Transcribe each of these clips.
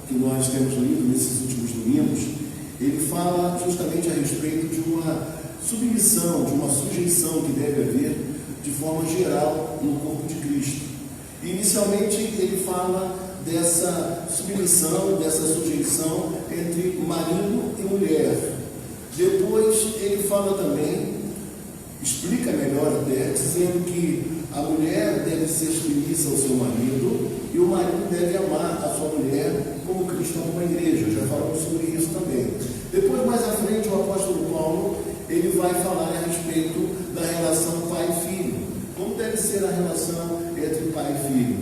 que nós temos lido nesses últimos domingos, ele fala justamente a respeito de uma submissão, de uma sujeição que deve haver de forma geral no corpo de Cristo. Inicialmente ele fala dessa submissão, dessa sujeição entre marido e mulher. Depois ele fala também, explica melhor até, dizendo que a mulher deve ser submissa ao seu marido e o marido deve amar a sua mulher como Cristo ama a igreja. Já falamos sobre isso também. Depois, mais à frente, o apóstolo Paulo ele vai falar a respeito da relação pai e filho. Como deve ser a relação entre pai e filho.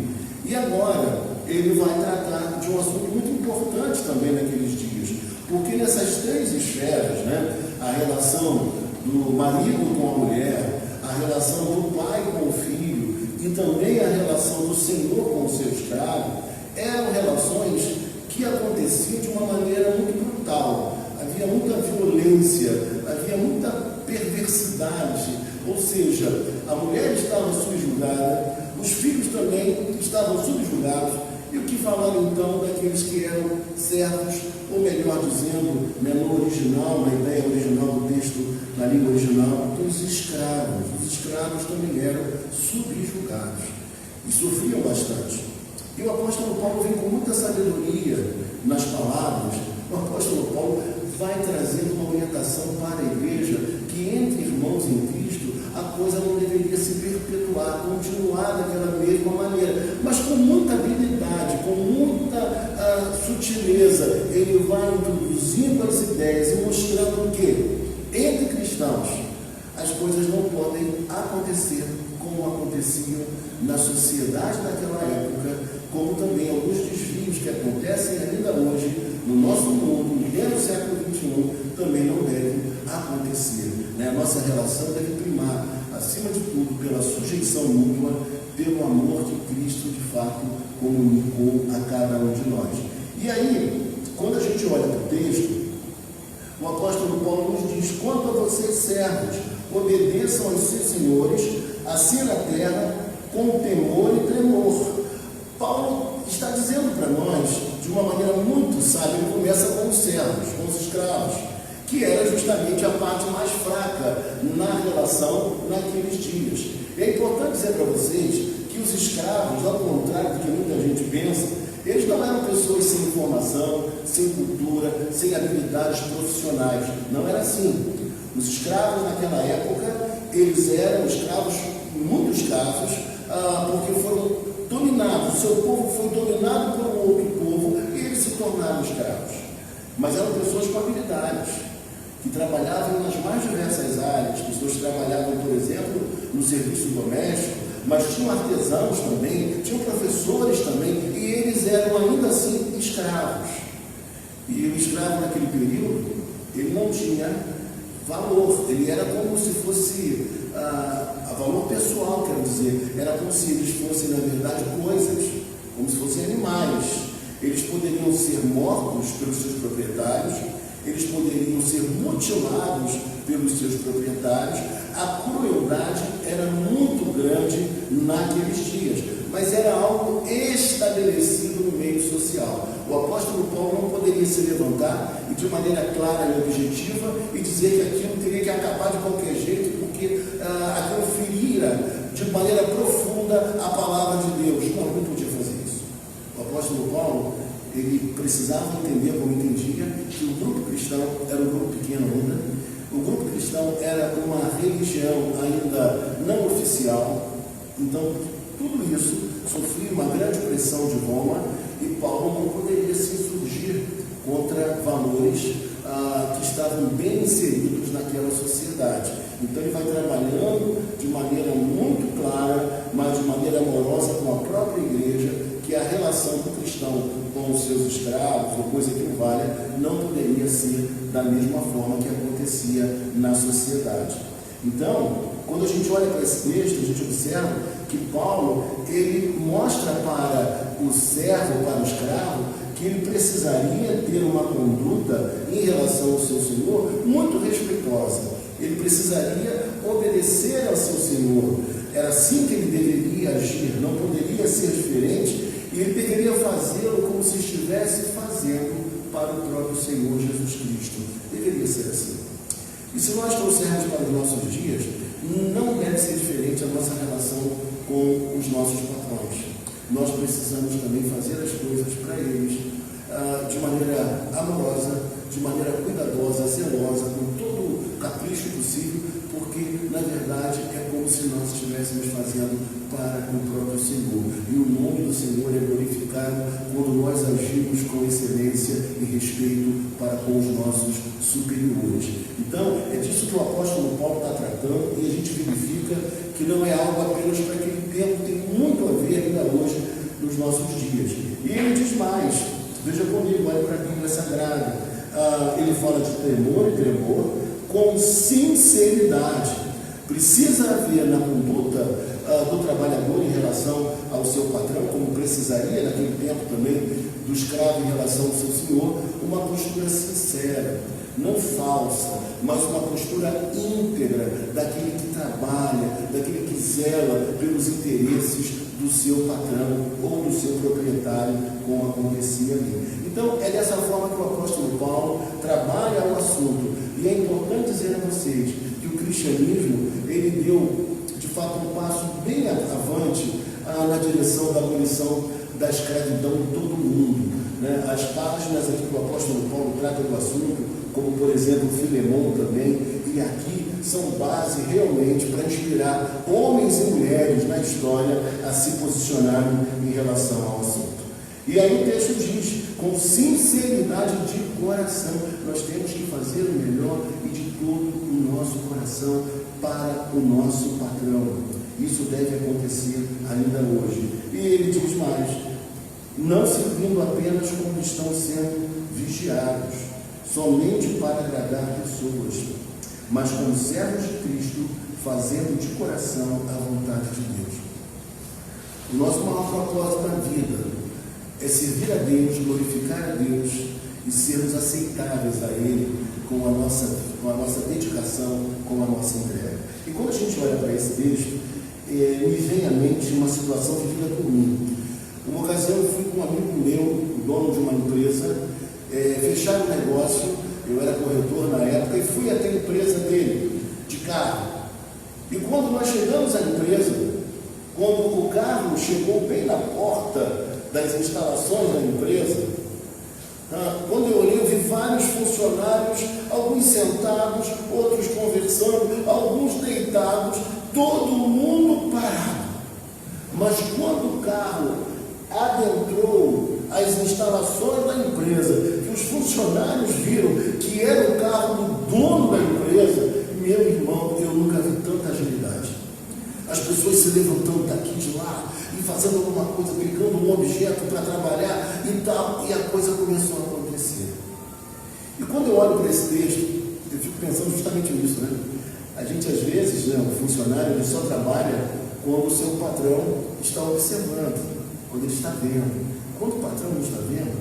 E agora, ele vai tratar de um assunto muito importante também naqueles dias. Porque nessas três esferas, a relação do marido com a mulher, a relação do pai com o filho e também a relação do senhor com o seu escravo, eram relações que aconteciam de uma maneira muito brutal. Havia muita violência, havia muita perversidade, ou seja, a mulher estava subjugada, os filhos também estavam subjugados. E o que falar então daqueles que eram servos, ou melhor dizendo, no original, na ideia original do texto, na língua original, dos escravos. Os escravos também eram subjugados e sofriam bastante. E o apóstolo Paulo vem com muita sabedoria nas palavras. O apóstolo Paulo vai trazendo uma orientação para a igreja que entre irmãos em Cristo a coisa não deveria se perpetuar, continuar daquela mesma maneira, mas com muita habilidade, com muita sutileza. Ele vai introduzindo as ideias e mostrando que entre cristãos as coisas não podem acontecer como aconteciam na sociedade daquela época, como também alguns desvios que acontecem ainda hoje no nosso mundo, no século XXI, também não devem acontecer. A nossa relação deve primar, acima de tudo, pela sujeição mútua, pelo amor que Cristo, de fato, comunicou a cada um de nós. E aí, quando a gente olha para o texto, o apóstolo Paulo nos diz: quanto a vocês, servos, obedeçam aos seus senhores, assim na terra, com temor e tremor. Paulo está dizendo para nós, de uma maneira muito sábia, ele começa com os servos, com os escravos, que era justamente a parte mais fraca na relação naqueles dias. E é importante dizer para vocês que os escravos, ao contrário do que muita gente pensa, eles não eram pessoas sem formação, sem cultura, sem habilidades profissionais. Não era assim. Os escravos naquela época, eles eram escravos, em muitos casos, porque foram dominados. O seu povo foi dominado por um outro povo e eles se tornaram escravos. Mas eram pessoas com habilidades, que trabalhavam nas mais diversas áreas. Pessoas que trabalhavam, por exemplo, no serviço doméstico, mas tinham artesãos também, tinham professores também, e eles eram ainda assim escravos. E o escravo naquele período, ele não tinha valor, ele era como se fosse a valor pessoal, quero dizer, era como se eles fossem, na verdade, coisas, como se fossem animais. Eles poderiam ser mortos pelos seus proprietários, eles poderiam ser mutilados pelos seus proprietários. A crueldade era muito grande naqueles dias, mas era algo estabelecido no meio social. O apóstolo Paulo não poderia se levantar e de maneira clara e objetiva e dizer que aquilo teria que acabar de qualquer jeito, porque aquilo feria de maneira profunda a palavra de Deus. Não, ele não podia fazer isso. O apóstolo Paulo, ele precisava entender, como entendia, que o grupo cristão era um grupo pequeno ainda. O grupo cristão era uma religião ainda não oficial. Então, tudo isso sofria uma grande pressão de Roma e Paulo não poderia se insurgir contra valores que estavam bem inseridos naquela sociedade. Então, ele vai trabalhando de maneira muito clara, mas de maneira amorosa com a própria igreja, que a relação do cristão com os seus escravos, ou coisa que não valha, não poderia ser da mesma forma que acontecia na sociedade. Então, quando a gente olha para esse texto, a gente observa que Paulo, ele mostra para o servo, para o escravo, que ele precisaria ter uma conduta em relação ao seu senhor muito respeitosa. Ele precisaria obedecer ao seu senhor. Era assim que ele deveria agir, não poderia ser diferente, e ele deveria fazê-lo como se estivesse fazendo para o próprio Senhor Jesus Cristo. Deveria ser assim. E se nós trouxermos para os nossos dias, não deve ser diferente a nossa relação com os nossos patrões. Nós precisamos também fazer as coisas para eles de maneira amorosa, de maneira cuidadosa, zelosa, com todo o capricho possível, porque, na verdade, é como se nós estivéssemos fazendo para o próprio Senhor. E o nome do Senhor é glorificado quando nós agimos com excelência e respeito para com os nossos superiores. Então, é disso que o apóstolo Paulo está tratando, e a gente verifica que não é algo apenas para aquele tempo, tem muito a ver ainda hoje nos nossos dias. E ele diz mais, veja comigo, olha para a Bíblia Sagrada, ele fala de temor e tremor com sinceridade. Precisa haver na conduta do trabalhador em relação ao seu patrão, como precisaria naquele tempo também do escravo em relação ao seu senhor, uma postura sincera, não falsa, mas uma postura íntegra daquele que trabalha, daquele que zela pelos interesses do seu patrão ou do seu proprietário, como acontecia ali. Então, é dessa forma que o apóstolo Paulo trabalha o assunto. E é importante dizer a vocês que o cristianismo, ele deu, de fato, um passo bem avante na direção da abolição da escravidão em todo o mundo. Né? As páginas aqui que o apóstolo Paulo trata do assunto, como, por exemplo, Filemão também, e aqui são base realmente para inspirar homens e mulheres na história a se posicionarem em relação ao assunto. E aí o texto diz, com sinceridade de coração, nós temos que fazer o melhor e de todo o nosso coração para o nosso patrão. Isso deve acontecer ainda hoje. E ele diz mais, não servindo apenas quando estão sendo vigiados, somente para agradar pessoas, mas como servos de Cristo, fazendo de coração a vontade de Deus. O nosso maior propósito na vida é servir a Deus, glorificar a Deus e sermos aceitáveis a Ele com a nossa dedicação, com a nossa entrega. E quando a gente olha para esse texto, me vem à mente uma situação de vida comum. Uma ocasião eu fui com um amigo meu, o dono de uma empresa, fechar um negócio. Eu era corretor na época e fui até a empresa dele, de carro. E quando nós chegamos à empresa, quando o carro chegou bem na porta das instalações da empresa, quando eu olhei, eu vi vários funcionários, alguns sentados, outros conversando, alguns deitados, todo mundo parado. Mas quando o carro adentrou as instalações da empresa, que os funcionários viram que era o carro do dono da empresa, meu irmão, eu nunca vi tanta agilidade. As pessoas se levantando daqui de lá e fazendo alguma coisa, pegando um objeto para trabalhar e tal, e a coisa começou a acontecer. E quando eu olho para esse texto, eu fico pensando justamente nisso, né? A gente às vezes, né, o funcionário, ele só trabalha quando o seu patrão está observando, quando ele está vendo. Quando o patrão não está vendo,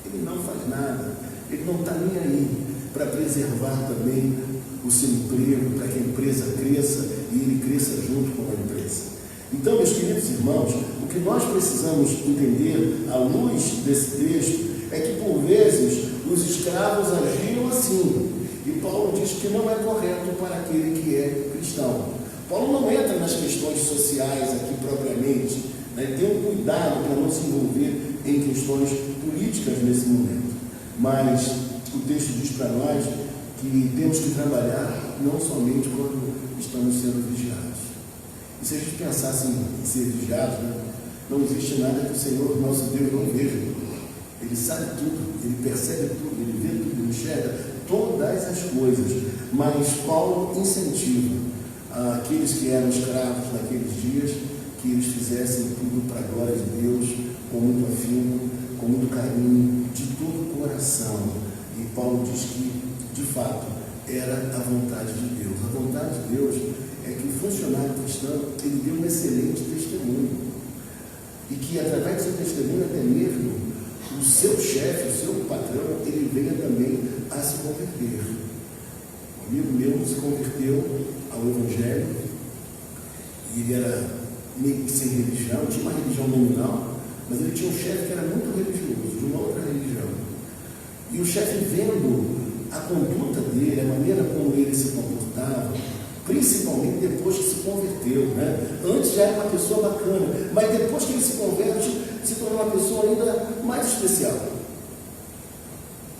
ele não faz nada, ele não está nem aí para preservar também o seu emprego, para que a empresa cresça e ele cresça junto com a empresa. Então, meus queridos irmãos, o que nós precisamos entender à luz desse texto é que, por vezes, os escravos agiam assim. E Paulo diz que não é correto para aquele que é cristão. Paulo não entra nas questões sociais aqui propriamente, né? Tem um cuidado para não se envolver em questões políticas nesse momento. Mas o texto diz para nós que temos que trabalhar não somente quando estamos sendo vigiados. E se a gente pensasse em ser vigiado, né? Não existe nada que o Senhor, nosso Deus, não veja. Ele sabe tudo, ele percebe tudo, ele vê tudo, ele enxerga todas as coisas. Mas Paulo incentiva aqueles que eram escravos naqueles dias que eles fizessem tudo para a glória de Deus, com muito afinco, com muito carinho, de todo o coração. E Paulo diz que, de fato, era a vontade de Deus. A vontade de Deus é que o funcionário cristão, ele dê um excelente testemunho. E que, através do seu testemunho, até mesmo, o seu chefe, o seu patrão, ele venha também a se converter. Um amigo meu se converteu ao Evangelho, e ele era meio que sem religião, tinha uma religião nominal, mas ele tinha um chefe que era muito religioso, de uma outra religião. o chefe, vendo a conduta dele, a maneira como ele se comportava, principalmente depois que se converteu, né? Antes já era uma pessoa bacana, mas depois que ele se converte, se tornou uma pessoa ainda mais especial.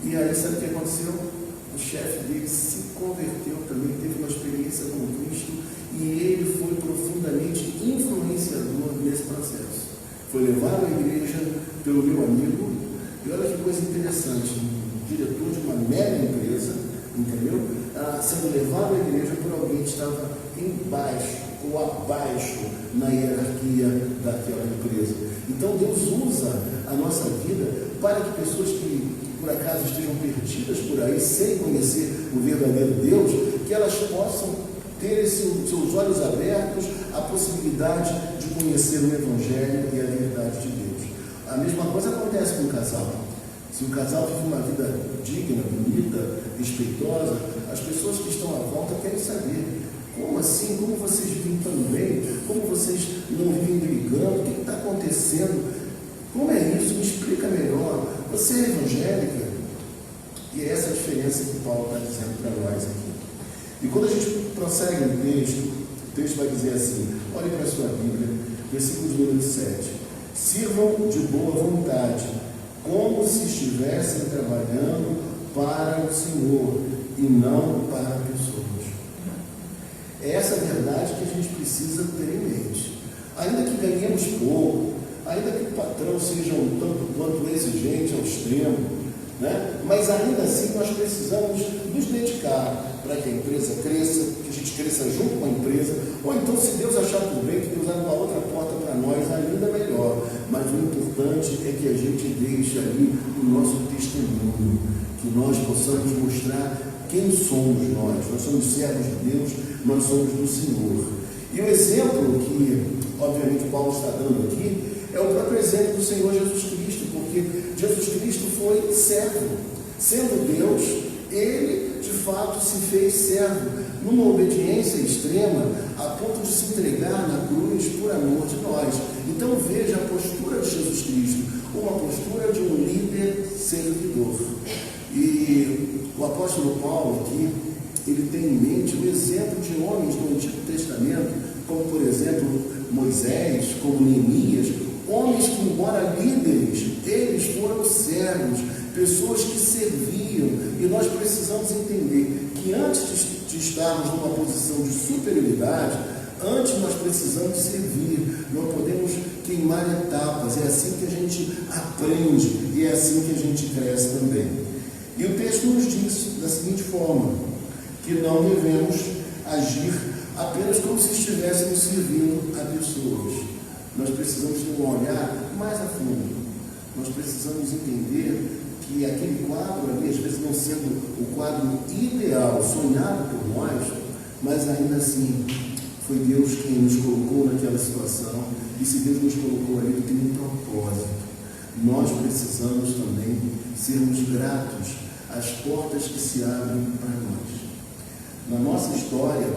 E aí, sabe o que aconteceu? O chefe dele se converteu também, teve uma experiência com Cristo, e ele foi profundamente influenciador nesse processo. Foi levado à igreja pelo meu amigo, e olha que coisa interessante, um diretor de uma mega empresa, entendeu? Sendo levado à igreja por alguém que estava embaixo ou abaixo na hierarquia daquela empresa. Então Deus usa a nossa vida para que pessoas que por acaso estejam perdidas por aí, sem conhecer o verdadeiro Deus, que elas possam ter seus olhos abertos à possibilidade de conhecer o Evangelho e a verdade de Deus. A mesma coisa acontece com o casal. Se o casal vive uma vida digna, bonita, respeitosa, as pessoas que estão à volta querem saber: como assim? Como vocês vivem tão bem? Como vocês não vivem brigando? O que está acontecendo? Como é isso? Me explica melhor. Você é evangélica? E é essa a diferença que Paulo está dizendo para nós aqui. E quando a gente prossegue no texto, o texto vai dizer assim: olhe para a sua Bíblia, versículo número 7. Sirvam de boa vontade, como se estivessem trabalhando para o Senhor e não para pessoas. É essa verdade que a gente precisa ter em mente. Ainda que ganhemos pouco, ainda que o patrão seja um tanto quanto exigente ao extremo, né? Mas ainda assim nós precisamos nos dedicar para que a empresa cresça, que a gente cresça junto com a empresa, ou então, se Deus achar por bem, que Deus abra uma outra porta para nós, ainda melhor. Mas o importante é que a gente deixe ali o nosso testemunho, que nós possamos mostrar quem somos nós. Nós somos servos de Deus, nós somos do Senhor. E o exemplo que, obviamente, Paulo está dando aqui é o próprio exemplo do Senhor Jesus Cristo, porque Jesus Cristo foi servo. Sendo Deus, ele de fato se fez servo, numa obediência extrema, a ponto de se entregar na cruz por amor de nós. Então veja a postura de Jesus Cristo, uma postura de um líder servidor. E o apóstolo Paulo aqui, ele tem em mente o exemplo de homens do Antigo Testamento, como por exemplo Moisés, como Neemias, homens que, embora líderes, eles foram servos, pessoas que serviam. E nós precisamos entender que antes de estarmos numa posição de superioridade, antes nós precisamos servir, não podemos queimar etapas. É assim que a gente aprende e é assim que a gente cresce também. E o texto nos diz da seguinte forma: que não devemos agir apenas como se estivéssemos servindo a pessoas. Nós precisamos ter um olhar mais a fundo. Nós precisamos entender que aquele quadro ali, às vezes não sendo o quadro ideal, sonhado por nós, mas ainda assim foi Deus quem nos colocou naquela situação. E se Deus nos colocou ali, tem um propósito. Nós precisamos também sermos gratos às portas que se abrem para nós. Na nossa história,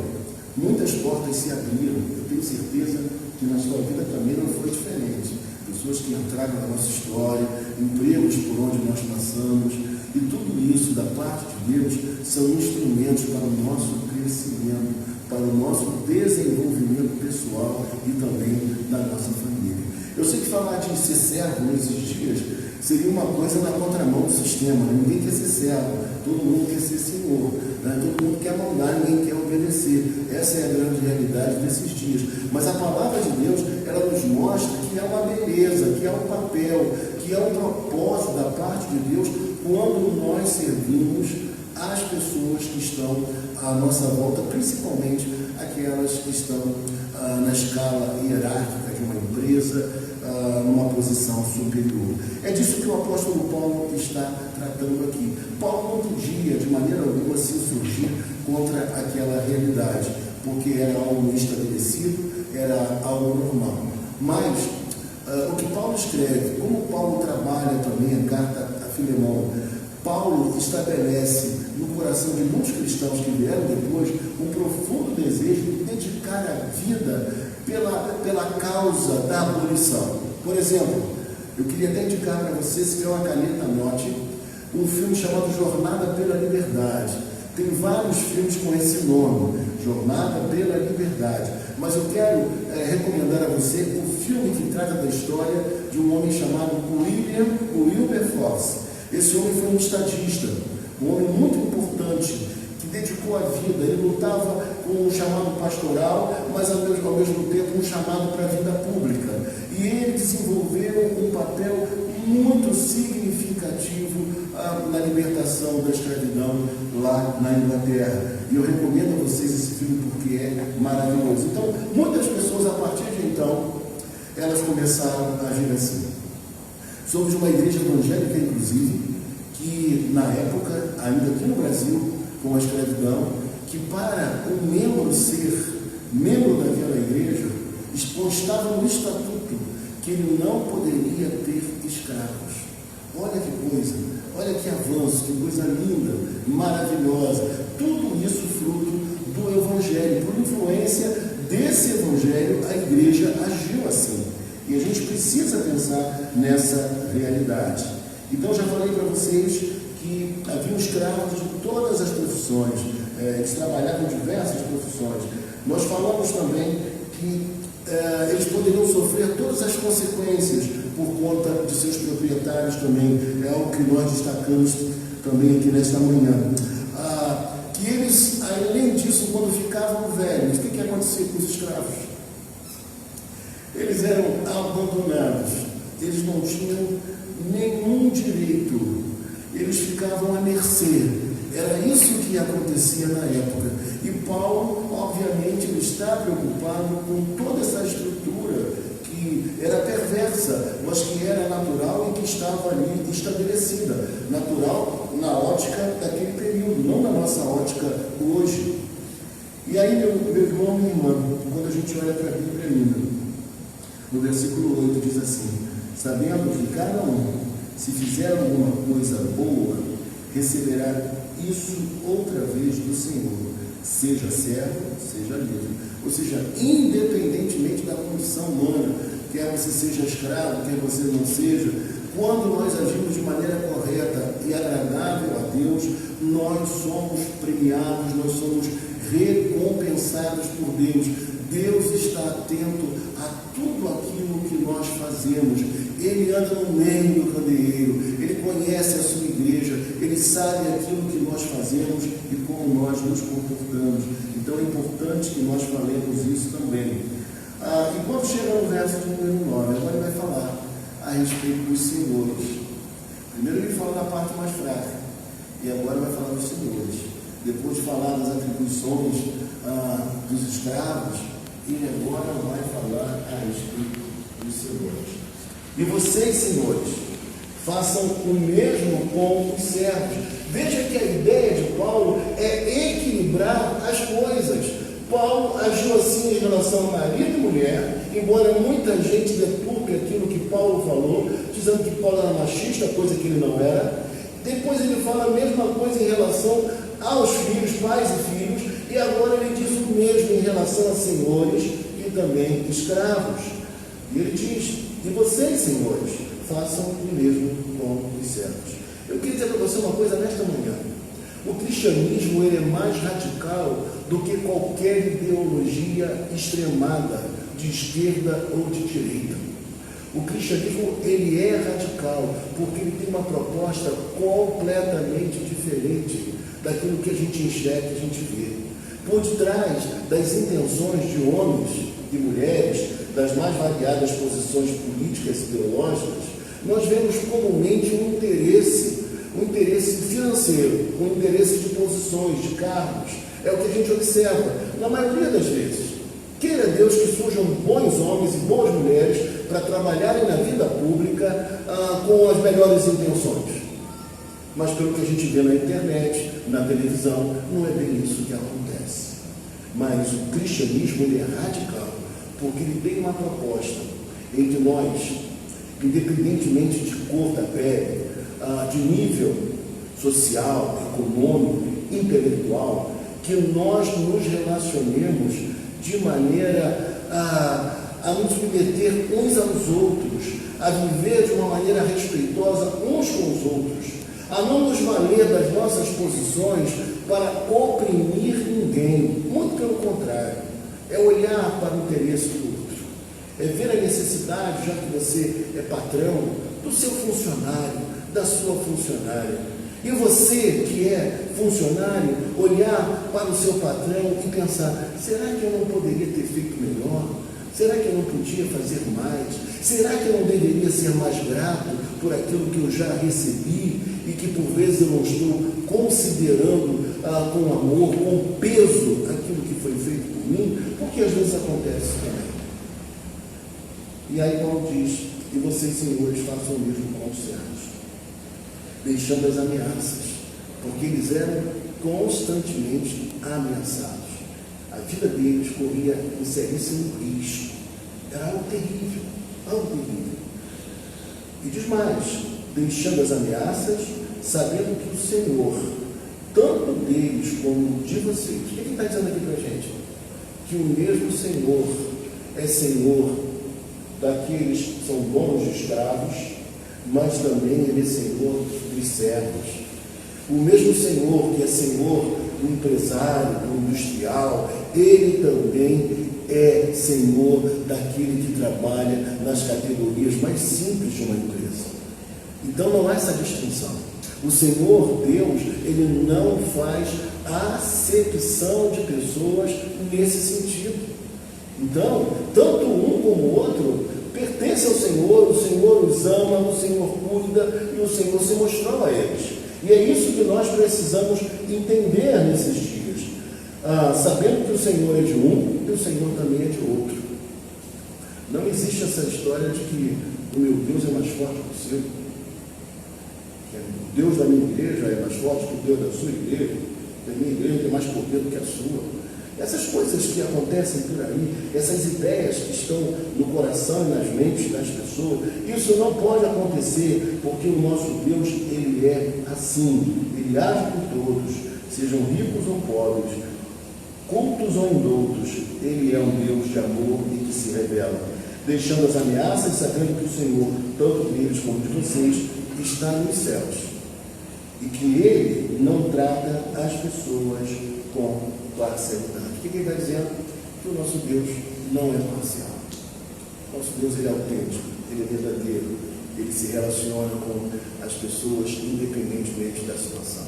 muitas portas se abriram. Eu tenho certeza que na sua vida também não foi diferente. Pessoas que entraram na nossa história, empregos por onde nós passamos, e tudo isso da parte de Deus são instrumentos para o nosso crescimento, para o nosso desenvolvimento pessoal e também da nossa família. Eu sei que falar de ser servo nesses dias seria uma coisa na contramão do sistema, né? Ninguém quer ser servo, todo mundo quer ser senhor, né? Todo mundo quer mandar, ninguém quer obedecer. Essa é a grande realidade desses dias. Mas a palavra de Deus, ela nos mostra que é uma beleza, que é um papel, que é um propósito da parte de Deus quando nós servimos as pessoas que estão à nossa volta, principalmente aquelas que estão na escala hierárquica de uma empresa, numa posição superior. É disso que o apóstolo Paulo está tratando aqui. Paulo não podia, de maneira alguma, se insurgir contra aquela realidade, porque era algo estabelecido, era algo normal. Mas o que Paulo escreve, como Paulo trabalha também a carta a Filemão, Paulo estabelece no coração de muitos cristãos que vieram depois um profundo desejo de dedicar a vida pela causa da abolição. Por exemplo, eu queria até indicar para você, se tiver uma caneta, anote, um filme chamado Jornada pela Liberdade. Tem vários filmes com esse nome, Jornada pela Liberdade. Mas eu quero recomendar a você o filme que trata da história de um homem chamado William Wilberforce. Esse homem foi um estadista, um homem muito importante, que dedicou a vida. Ele lutava com um chamado pastoral, mas ao mesmo tempo um chamado para a vida pública. E ele desenvolveu um papel muito significativo na libertação da escravidão lá na Inglaterra. E eu recomendo a vocês esse filme porque é maravilhoso. Então, muitas pessoas, a partir de então, elas começaram a agir assim. Somos uma igreja evangélica, inclusive, que na época, ainda aqui no Brasil, com a escravidão, que para um membro ser membro daquela igreja, constava no estatuto que ele não poderia ter escravos. Olha que coisa, olha que avanço, que coisa linda, maravilhosa. Tudo isso fruto do Evangelho. Por influência desse Evangelho, a igreja agiu assim. E a gente precisa pensar nessa realidade. Então, já falei para vocês que haviam escravos de todas as profissões. Eles trabalhavam em diversas profissões. Nós falamos também que eles poderiam sofrer todas as consequências por conta de seus proprietários também. É algo que nós destacamos também aqui nesta manhã. Que eles, além disso, quando ficavam velhos, o que acontecia com os escravos? Eles eram abandonados, eles não tinham nenhum direito, eles ficavam à mercê. Era isso que acontecia na época. E Paulo, obviamente, ele está preocupado com toda essa estrutura que era perversa, mas que era natural e que estava ali estabelecida. Natural na ótica daquele período, não na nossa ótica hoje. E aí, meu irmão, minha irmã, quando a gente olha para a Bíblia ainda, no versículo 8 diz assim: sabendo que cada um, se fizer alguma coisa boa, receberá isso outra vez do Senhor, seja servo, seja livre. Ou seja, independentemente da condição humana, quer você seja escravo, quer você não seja, quando nós agimos de maneira correta e agradável a Deus, nós somos premiados, nós somos recompensados por Deus. Deus está atento a tudo aquilo que nós fazemos. Ele anda no meio do candeeiro, Ele conhece a sua igreja, Ele sabe aquilo que nós fazemos e como nós nos comportamos. Então é importante que nós falemos isso também. E quando chega no verso de número 9, agora ele vai falar a respeito dos senhores. Primeiro ele fala da parte mais fraca, e agora vai falar dos senhores. Depois de falar das atribuições dos escravos, ele agora vai falar a respeito dos senhores. E vocês, senhores, façam o mesmo com os servos. Veja que a ideia de Paulo é equilibrar as coisas. Paulo agiu assim em relação a marido e mulher, embora muita gente deturpe aquilo que Paulo falou, dizendo que Paulo era machista, coisa que ele não era. Depois ele fala a mesma coisa em relação aos filhos, pais e filhos, e agora ele diz o mesmo em relação a senhores e também escravos. E ele diz: e vocês, senhores, façam o mesmo com os servos. Eu queria dizer para você uma coisa nesta manhã. O cristianismo ele é mais radical do que qualquer ideologia extremada, de esquerda ou de direita. O cristianismo ele é radical porque ele tem uma proposta completamente diferente daquilo que a gente enxerga, que a gente vê. Por detrás das intenções de homens e mulheres, das mais variadas posições políticas e ideológicas, nós vemos comumente um interesse financeiro, um interesse de posições, de cargos. É o que a gente observa na maioria das vezes. Queira Deus que surjam bons homens e boas mulheres para trabalharem na vida pública com as melhores intenções. Mas pelo que a gente vê na internet, na televisão, não é bem isso que acontece. Mas o cristianismo ele é radical, porque ele tem uma proposta entre nós, independentemente de cor da pele, de nível social, econômico, intelectual, que nós nos relacionemos de maneira a nos submeter uns aos outros, a viver de uma maneira respeitosa uns com os outros, a não nos valer das nossas posições para oprimir ninguém. Muito pelo contrário, é olhar para o interesse do outro, é ver a necessidade, já que você é patrão, do seu funcionário, da sua funcionária. E você que é funcionário, olhar para o seu patrão e pensar: será que eu não poderia ter feito melhor? Será que eu não podia fazer mais? Será que eu não deveria ser mais grato por aquilo que eu já recebi e que por vezes eu não estou considerando com amor, com peso aquilo que foi feito por mim? Porque às vezes acontece também. E aí Paulo diz: e vocês, senhores, façam o mesmo com os servos, deixando as ameaças, porque eles eram constantemente ameaçados. A vida deles corria um seríssimo risco. Era algo terrível, algo terrível. E diz mais: deixando as ameaças, sabendo que o Senhor, tanto deles como de vocês, o que ele está dizendo aqui para a gente? Que o mesmo Senhor é Senhor daqueles que são donos de escravos, mas também ele é Senhor dos servos. O mesmo Senhor que é Senhor do empresário, do industrial, ele também é Senhor daquele que trabalha nas categorias mais simples de uma empresa. Então não há essa distinção. O Senhor Deus, ele não faz acepção de pessoas nesse sentido. Então, tanto um como o outro pertence ao Senhor, o Senhor os ama, o Senhor cuida e o Senhor se mostrou a eles. E é isso que nós precisamos entender nesses dias, sabendo que o Senhor é de um e o Senhor também é de outro. Não existe essa história de que o meu Deus é mais forte que o seu, que o Deus da minha igreja é mais forte que o Deus da sua igreja, que a minha igreja tem mais poder do que a sua. Essas coisas que acontecem por aí, essas ideias que estão no coração e nas mentes das pessoas, isso não pode acontecer, porque o nosso Deus, ele é assim, ele age por todos, sejam ricos ou pobres, cultos ou indoutos, ele é um Deus de amor e que se revela, deixando as ameaças, sabendo que o Senhor, tanto deles como de vocês, está nos céus, e que ele não trata as pessoas com parcialidade. O que ele está dizendo? Que o nosso Deus não é parcial. Nosso Deus, ele é autêntico, ele é verdadeiro, ele se relaciona com as pessoas independentemente da situação.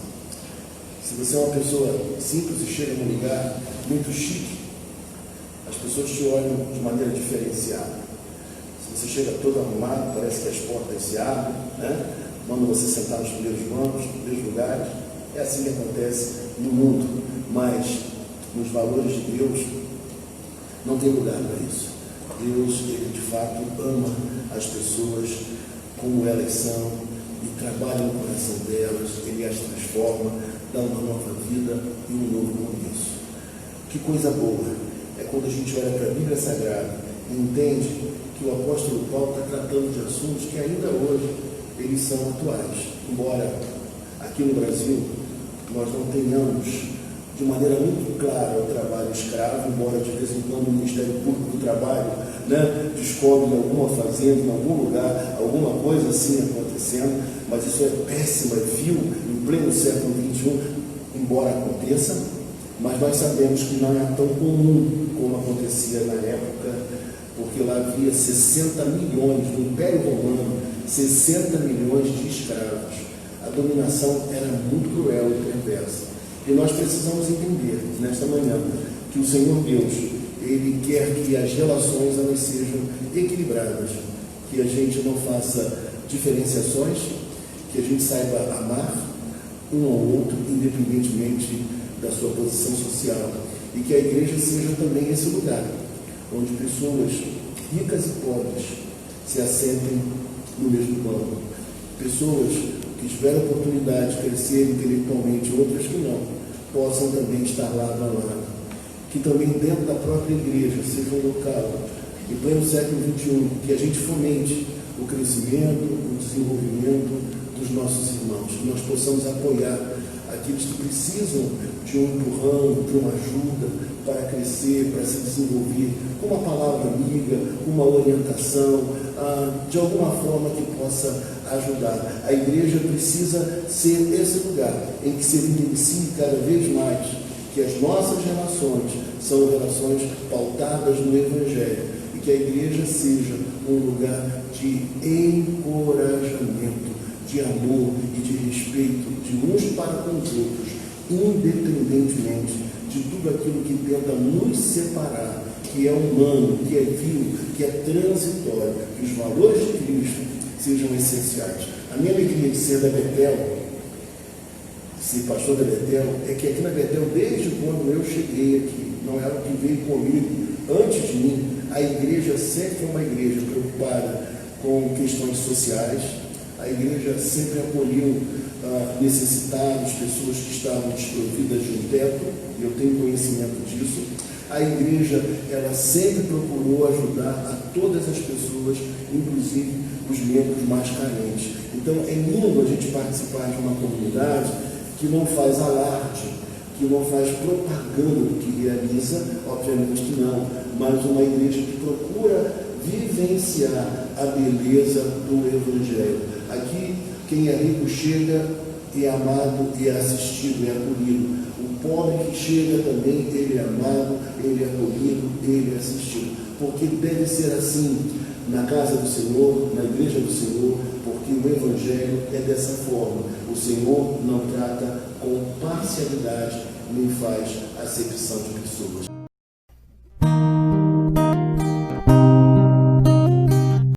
Se você é uma pessoa simples e chega num lugar muito chique, as pessoas te olham de maneira diferenciada. Se você chega todo arrumado, parece que as portas se abrem, né? Mandam você sentar nos primeiros bancos, nos primeiros lugares. É assim que acontece no mundo, mas nos valores de Deus não tem lugar para isso. Deus, ele de fato ama as pessoas como elas são e trabalha no coração delas, ele as transforma, dá uma nova vida e um novo começo. Que coisa boa é quando a gente olha para a Bíblia Sagrada e entende que o apóstolo Paulo está tratando de assuntos que ainda hoje eles são atuais. Embora aqui no Brasil nós não tenhamos de maneira muito clara o trabalho escravo, embora de vez em quando o Ministério Público do Trabalho, né, descobre em alguma fazenda, em algum lugar, alguma coisa assim acontecendo, mas isso é péssimo, é vil, em pleno século XXI, embora aconteça, mas nós sabemos que não é tão comum como acontecia na época, porque lá havia 60 milhões, no Império Romano, 60 milhões de escravos. A dominação era muito cruel e perversa. E nós precisamos entender, nesta manhã, que o Senhor Deus, ele quer que as relações elas sejam equilibradas, que a gente não faça diferenciações, que a gente saiba amar um ao outro, independentemente da sua posição social, e que a igreja seja também esse lugar, onde pessoas ricas e pobres se assentem no mesmo banco, pessoas que tiveram oportunidade de crescer intelectualmente, outras que não, possam também estar lado a lado. Que também dentro da própria igreja seja um local, em pleno século XXI, que a gente fomente o crescimento, o desenvolvimento dos nossos irmãos, que nós possamos apoiar aqueles que precisam de um empurrão, de uma ajuda para crescer, para se desenvolver, com uma palavra amiga, uma orientação, de alguma forma que possa ajudar. A igreja precisa ser esse lugar em que se evidencie cada vez mais que as nossas relações são relações pautadas no Evangelho e que a igreja seja um lugar de encorajamento, de amor e de respeito de uns para com os outros, independentemente de tudo aquilo que tenta nos separar, que é humano, que é vil, que é transitório, que os valores de Cristo sejam essenciais. A minha alegria de ser da Betel, ser pastor da Betel, é que aqui na Betel, desde quando eu cheguei aqui, não era o que veio comigo, antes de mim, a igreja sempre foi uma igreja preocupada com questões sociais, a igreja sempre acolheu necessitados, pessoas que estavam desprovidas de um teto, e eu tenho conhecimento disso. A igreja, ela sempre procurou ajudar a todas as pessoas, inclusive os membros mais carentes. Então, é lindo a gente participar de uma comunidade que não faz alarde, que não faz propaganda do que realiza, obviamente que não, mas uma igreja que procura vivenciar a beleza do Evangelho. Aqui, quem é rico chega, é amado e é assistido, é acolhido. O pobre que chega também, ele é amado, ele é acolhido, ele é assistido. Porque deve ser assim na casa do Senhor, na igreja do Senhor, porque o Evangelho é dessa forma. O Senhor não trata com parcialidade, nem faz acepção de pessoas.